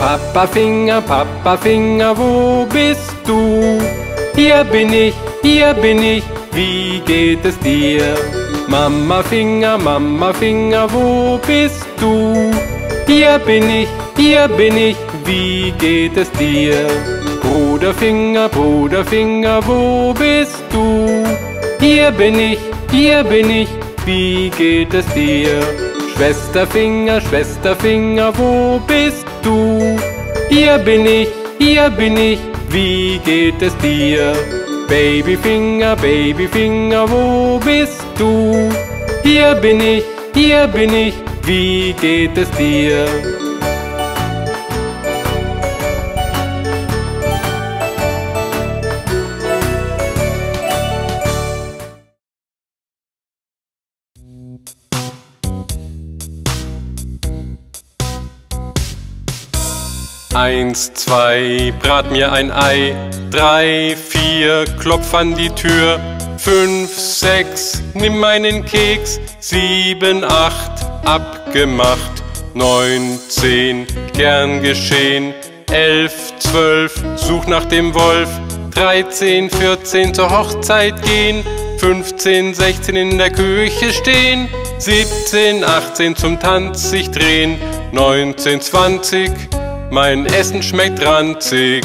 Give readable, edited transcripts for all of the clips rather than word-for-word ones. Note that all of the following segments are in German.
Papa Finger, wo bist du? Hier bin ich, wie geht es dir? Mama Finger, wo bist du? Hier bin ich, wie geht es dir? Bruder Finger, wo bist du? Hier bin ich, wie geht es dir? Schwester Finger, wo bist du? Hier bin ich, wie geht es dir? Baby Finger, wo bist du? Hier bin ich, wie geht es dir? Eins, zwei, brat mir ein Ei. 3, 4, klopf an die Tür. 5, 6, nimm einen Keks. 7, 8, abgemacht. 9, 10, gern geschehen. 11, 12, such nach dem Wolf. 13, 14, zur Hochzeit gehen. 15, 16, in der Küche stehen. 17, 18, zum Tanz sich drehen. 19, 20, mein Essen schmeckt ranzig.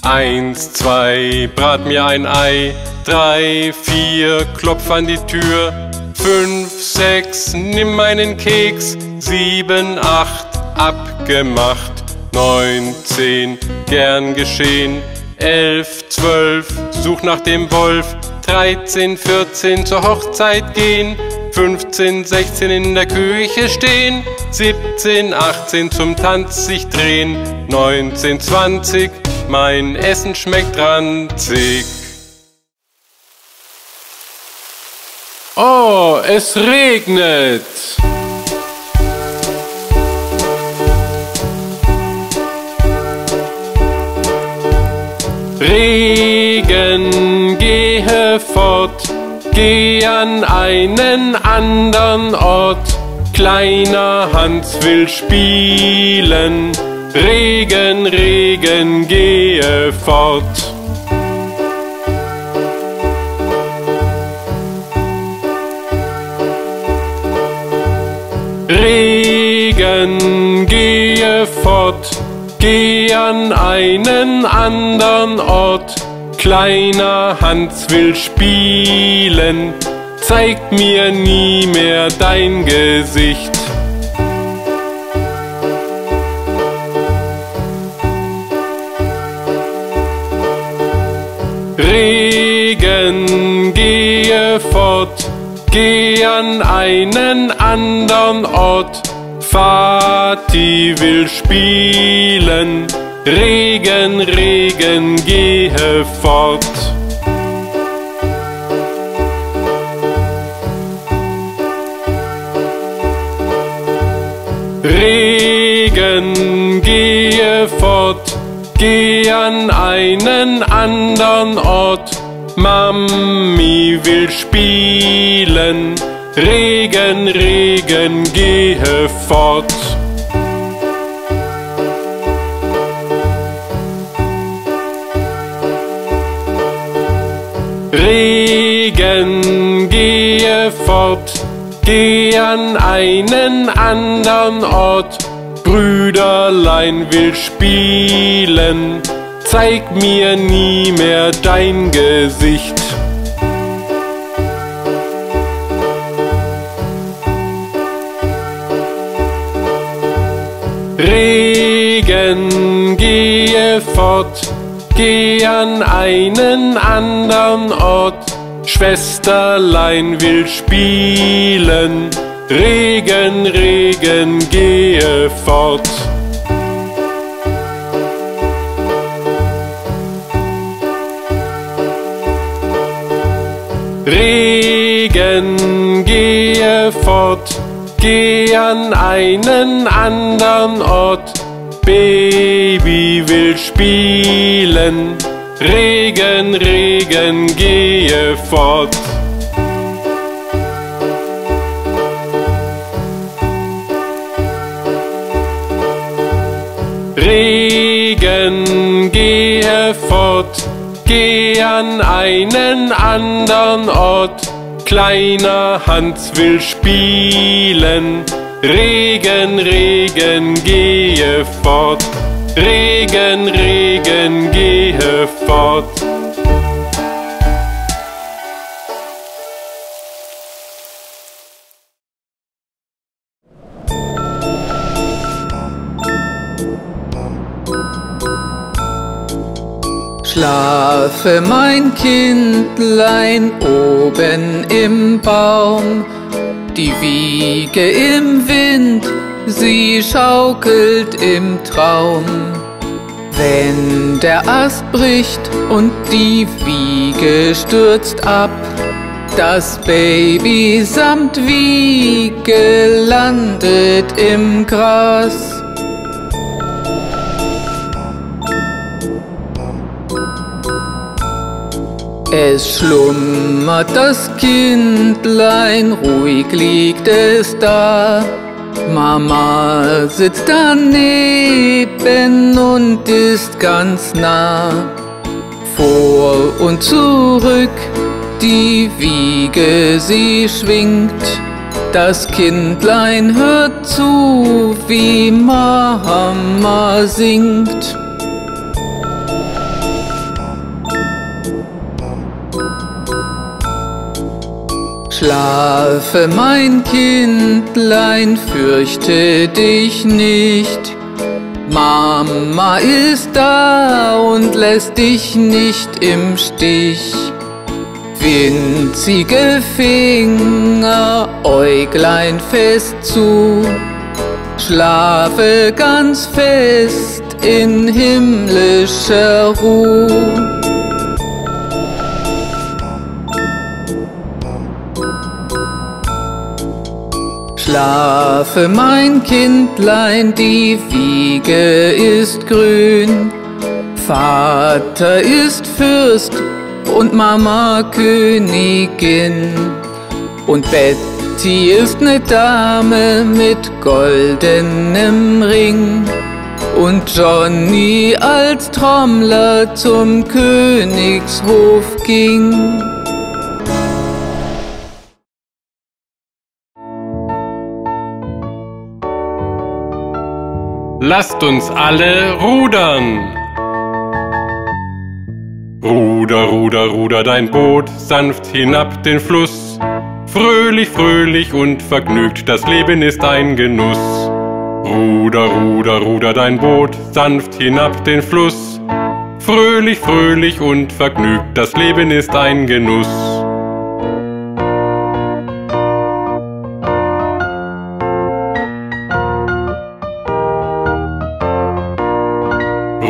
Eins, zwei, brat mir ein Ei. 3, 4, klopf an die Tür. 5, 6, nimm einen Keks. 7, 8, abgemacht. 9, 10, gern geschehen. 11, 12, such nach dem Wolf. 13, 14, zur Hochzeit gehen. 15, 16, in der Küche stehen. 17, 18, zum Tanz sich drehen. 19, 20, mein Essen schmeckt ranzig. Oh, es regnet. Regen, gehe fort, geh an einen andern Ort. Kleiner Hans will spielen. Regen, Regen, gehe fort. Regen, gehe fort, geh an einen andern Ort. Kleiner Hans will spielen, zeig mir nie mehr dein Gesicht. Regen, gehe fort, geh an einen andern Ort. Vati will spielen. Regen, Regen, gehe fort. Regen, gehe fort, geh an einen andern Ort. Mami will spielen. Regen, Regen, gehe fort. Regen, gehe fort, geh an einen andern Ort. Brüderlein will spielen, zeig mir nie mehr dein Gesicht. Regen, gehe fort, geh an einen andern Ort. Schwesterlein will spielen. Regen, Regen, gehe fort. Regen, gehe fort, geh an einen andern Ort. Baby will spielen. Regen, Regen, gehe fort. Regen, gehe fort, geh an einen andern Ort. Kleiner Hans will spielen. Regen, Regen, gehe fort. Regen, Regen, gehe fort. Schlafe, mein Kindlein, oben im Baum. Die Wiege im Wind, sie schaukelt im Traum. Wenn der Ast bricht und die Wiege stürzt ab, das Baby samt Wiege landet im Gras. Es schlummert das Kindlein, ruhig liegt es da. Mama sitzt daneben und ist ganz nah. Vor und zurück, die Wiege sie schwingt. Das Kindlein hört zu, wie Mama singt. Schlafe, mein Kindlein, fürchte dich nicht. Mama ist da und lässt dich nicht im Stich. Winzige Finger, Äuglein fest zu. Schlafe ganz fest in himmlischer Ruhe. Schlafe, mein Kindlein, die Wiege ist grün. Vater ist Fürst und Mama Königin. Und Betty ist ne Dame mit goldenem Ring. Und Johnny als Trommler zum Königshof ging. Lasst uns alle rudern. Ruder, Ruder, ruder dein Boot sanft hinab den Fluss. Fröhlich, fröhlich und vergnügt, das Leben ist ein Genuss. Ruder, Ruder, ruder dein Boot sanft hinab den Fluss. Fröhlich, fröhlich und vergnügt, das Leben ist ein Genuss.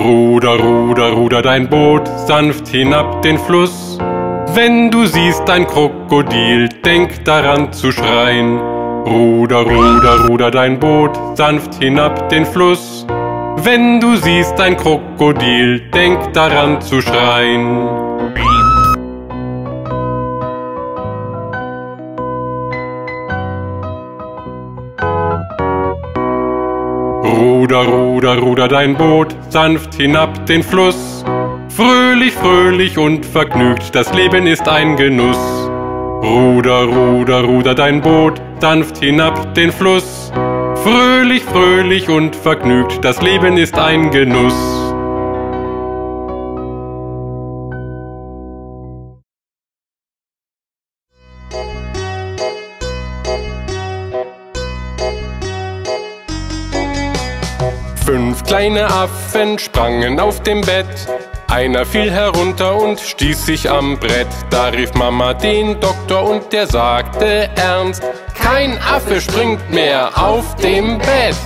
Ruder, Ruder, ruder dein Boot sanft hinab den Fluss. Wenn du siehst ein Krokodil, denk daran zu schreien. Ruder, Ruder, ruder dein Boot sanft hinab den Fluss. Wenn du siehst ein Krokodil, denk daran zu schreien. Ruder, Ruder, ruder dein Boot sanft hinab den Fluss. Fröhlich, fröhlich und vergnügt, das Leben ist ein Genuss. Ruder, Ruder, ruder dein Boot sanft hinab den Fluss. Fröhlich, fröhlich und vergnügt, das Leben ist ein Genuss. Fünf kleine Affen sprangen auf dem Bett. Einer fiel herunter und stieß sich am Brett. Da rief Mama den Doktor und der sagte ernst: Kein Affe springt mehr auf dem Bett.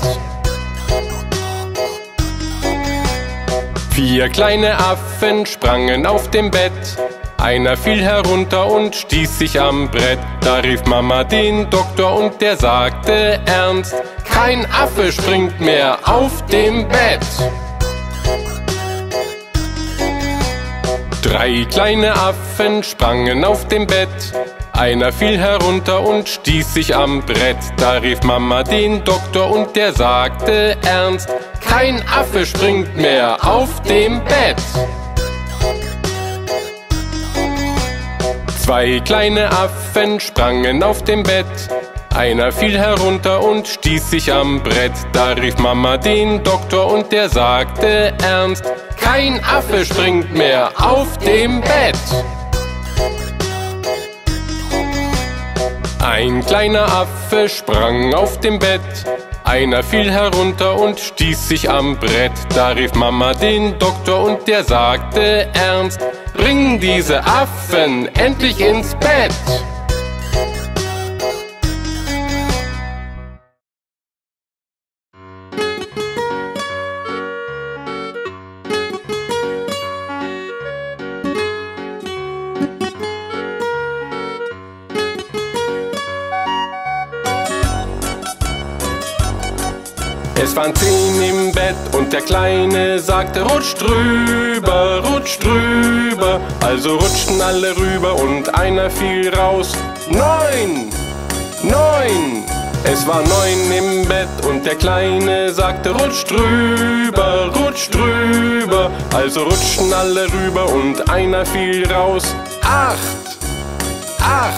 Vier kleine Affen sprangen auf dem Bett. Einer fiel herunter und stieß sich am Brett. Da rief Mama den Doktor und der sagte ernst: Kein Affe springt mehr auf dem Bett. Drei kleine Affen sprangen auf dem Bett. Einer fiel herunter und stieß sich am Brett. Da rief Mama den Doktor und der sagte ernst: kein Affe springt mehr auf dem Bett. Zwei kleine Affen sprangen auf dem Bett. Einer fiel herunter und stieß sich am Brett. Da rief Mama den Doktor und der sagte ernst: Kein Affe springt mehr auf dem Bett. Ein kleiner Affe sprang auf dem Bett. Einer fiel herunter und stieß sich am Brett. Da rief Mama den Doktor und der sagte ernst: Bring diese Affen endlich ins Bett. Es waren 10 im Bett und der Kleine sagte: Rutsch drüber, rutsch drüber. Also rutschten alle rüber und einer fiel raus. 9, 9. Es waren 9 im Bett und der Kleine sagte: Rutsch drüber, rutsch drüber. Also rutschten alle rüber und einer fiel raus. 8, 8.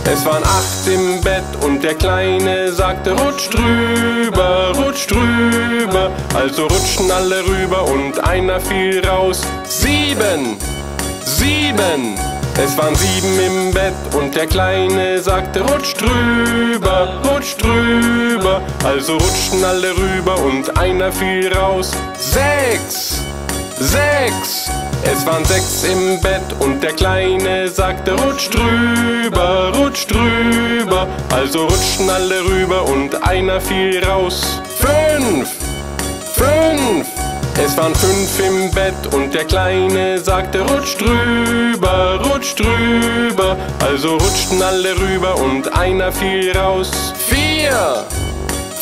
Es waren 8 im Bett und der Kleine sagte: Rutsch drüber, rutsch drüber. Also rutschten alle rüber und einer fiel raus. 7, 7. Es waren 7 im Bett und der Kleine sagte: Rutsch drüber, rutsch drüber. Also rutschten alle rüber und einer fiel raus. 6, 6. Es waren 6 im Bett und der Kleine sagte: Rutsch drüber, rutsch drüber. Also rutschten alle rüber und einer fiel raus. 5, 5. Es waren 5 im Bett und der Kleine sagte: Rutsch drüber, rutsch drüber. Also rutschten alle rüber und einer fiel raus. 4,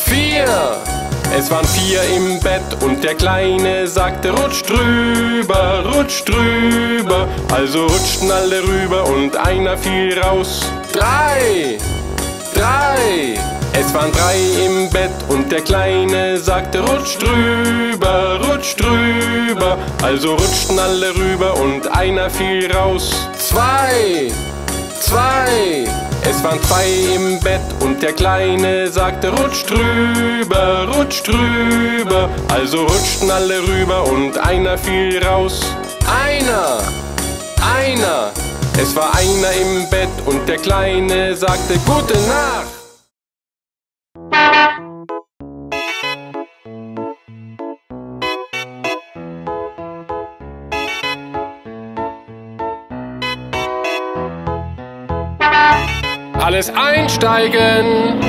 4. Es waren 4 im Bett und der Kleine sagte: Rutsch drüber, rutsch drüber. Also rutschten alle rüber und einer fiel raus. 3, 3. Es waren 3 im Bett und der Kleine sagte: Rutsch drüber, rutsch drüber. Also rutschten alle rüber und einer fiel raus. 2, 2. Es waren 2 im Bett und der Kleine sagte: Rutsch drüber, rutsch drüber. Also rutschten alle rüber und einer fiel raus. Einer, einer. Es war einer im Bett und der Kleine sagte: Gute Nacht. Alles einsteigen!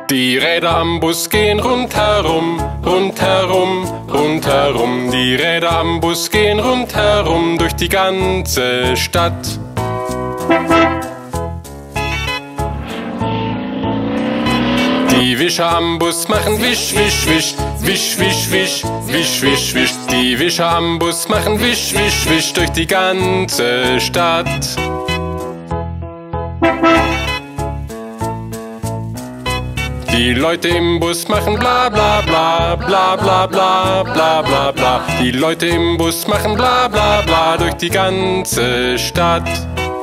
Die Räder am Bus gehen rundherum, rundherum, rundherum. Die Räder am Bus gehen rundherum durch die ganze Stadt. Die Wischer am Bus machen wisch, wisch, wisch, wisch, wisch, wisch, wisch, wisch, wisch. Die Wischer am Bus machen wisch, wisch, wisch durch die ganze Stadt. Die Leute im Bus machen bla bla bla, bla bla bla, bla bla bla. Die Leute im Bus machen bla bla bla durch die ganze Stadt.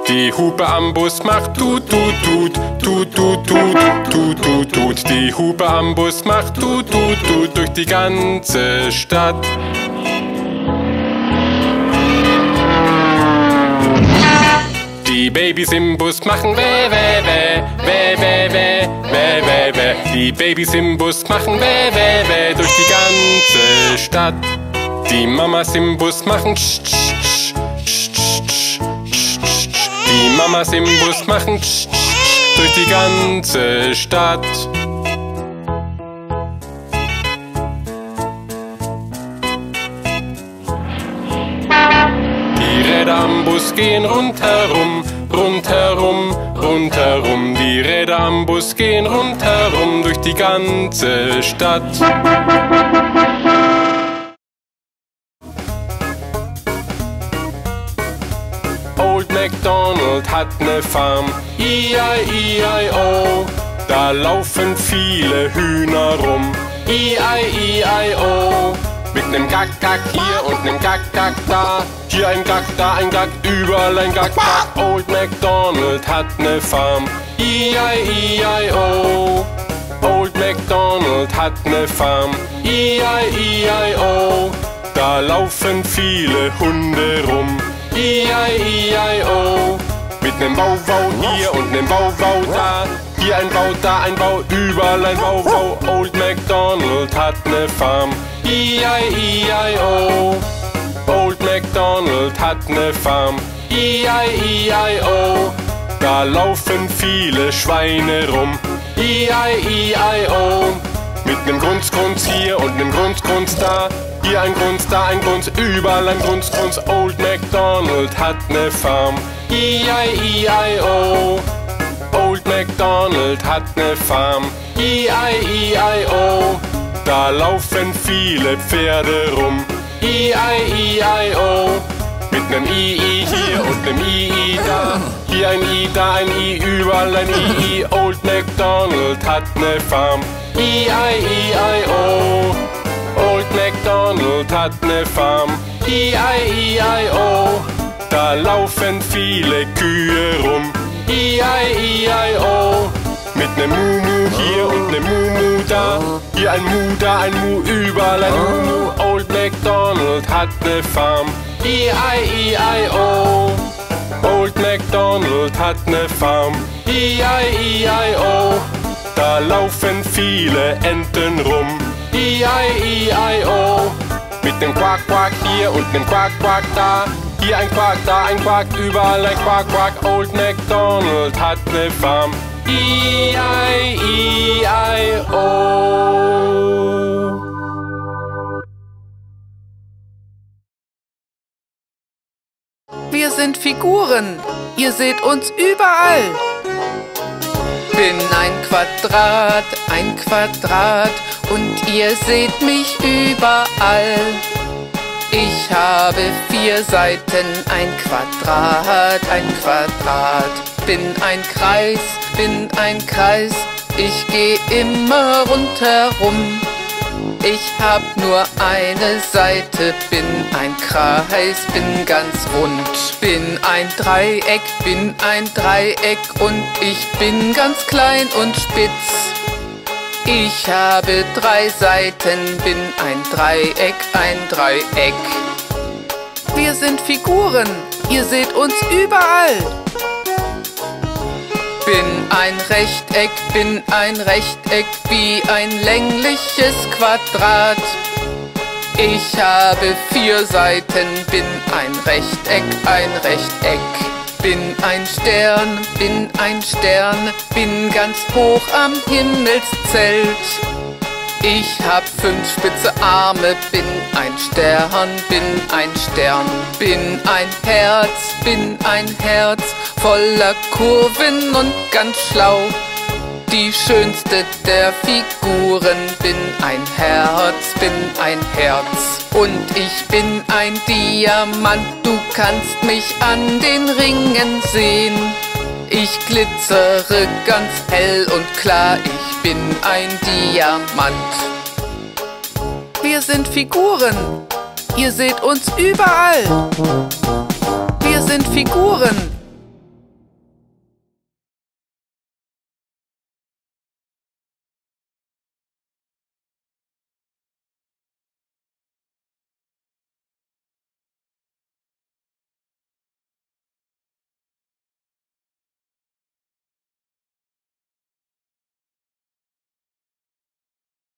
Die Hupe am Bus macht tut, tut, tut, tut, tut, tut, tut, tut, tut. Die Hupe am Bus macht tut, tut, tut durch die ganze Stadt. Die Babys im Bus machen weh, weh, weh, weh, weh, weh, weh, weh, weh. Die Babys im Bus machen weh, weh, weh durch die ganze Stadt. Die Mamas im Bus machen tsch, tsch, tsch, tsch, tsch, tsch, tsch, tsch. Die Mamas im Bus machen tsch, tsch, tsch, durch die ganze Stadt. Die Räder am Bus gehen rundherum, rundherum, rundherum. Die Räder am Bus gehen rundherum durch die ganze Stadt. Old MacDonald hat ne Farm, E-I-E-I-O. da laufen viele Hühner rum. I-I-I-I-O. Mit nem Gack, Gack hier und nem Gack, Gack da. Hier ein Gack, da ein Gack, überall ein Gack, Gack. Old MacDonald hat ne Farm. I-I-I-I-O. Old MacDonald hat ne Farm. I-I-I-I-O. Da laufen viele Hunde rum. I-I-I-I-O. Mit nem Bau-Wow hier und nem Bau-Wow da. Hier ein Bau, da ein Bau, überall ein Bau-Wow. Old MacDonald hat ne Farm. I-I-I-I-O. Old MacDonald hat ne Farm. I-I-I-I-O. Da laufen viele Schweine rum. I-I-I-I-O. Mit nem Grunz, Grunz hier und nem Grunz, Grunz da. Hier ein Grunz, da ein Grunz, überall ein Grunz, Grunz. Old MacDonald hat ne Farm. I-I-I-I-O. Old MacDonald hat ne Farm. I-I-I-I-O. Da laufen viele Pferde rum. I-I-I-I-O. Mit nem I-I hier und nem I-I da. Hier ein I, da ein I, überall ein I-I. Old MacDonald hat ne Farm. I-I-I-I-O. Old MacDonald hat ne Farm. I-I-I-I-O. Da laufen viele Kühe rum. I-I-I-I-O. Mit nem Mu-Mu hier und nem Mu-Mu da. Hier ein Mu, da ein Mu, überall ein Mu-Mu. Old MacDonald hat ne Farm. I-I-I-I-O. Old MacDonald hat ne Farm. I-I-I-I-O. Da laufen viele Enten rum. I-I-I-I-O. Mit nem Quack, Quack hier und nem Quack, Quack da. Hier ein Quack, da ein Quack, überall ein Quack, Quack. Old MacDonald hat ne Farm. I-I-I-I-O. Wir sind Figuren, ihr seht uns überall. Bin ein Quadrat und ihr seht mich überall. Ich habe 4 Seiten, ein Quadrat. Bin ein Kreis, ich geh immer rundherum. Ich hab nur eine Seite, bin ein Kreis, bin ganz rund. Bin ein Dreieck und ich bin ganz klein und spitz. Ich habe 3 Seiten, bin ein Dreieck. Wir sind Figuren, ihr seht uns überall. Bin ein Rechteck wie ein längliches Quadrat. Ich habe 4 Seiten, bin ein Rechteck. Bin ein Stern, bin ganz hoch am Himmelszelt. Ich hab 5 spitze Arme, bin ein Stern. Bin ein Herz, voller Kurven und ganz schlau. Die schönste der Figuren, bin ein Herz. Und ich bin ein Diamant, du kannst mich an den Ringen sehen. Ich glitzere ganz hell und klar, ich bin ein Diamant. Wir sind Figuren, ihr seht uns überall. Wir sind Figuren,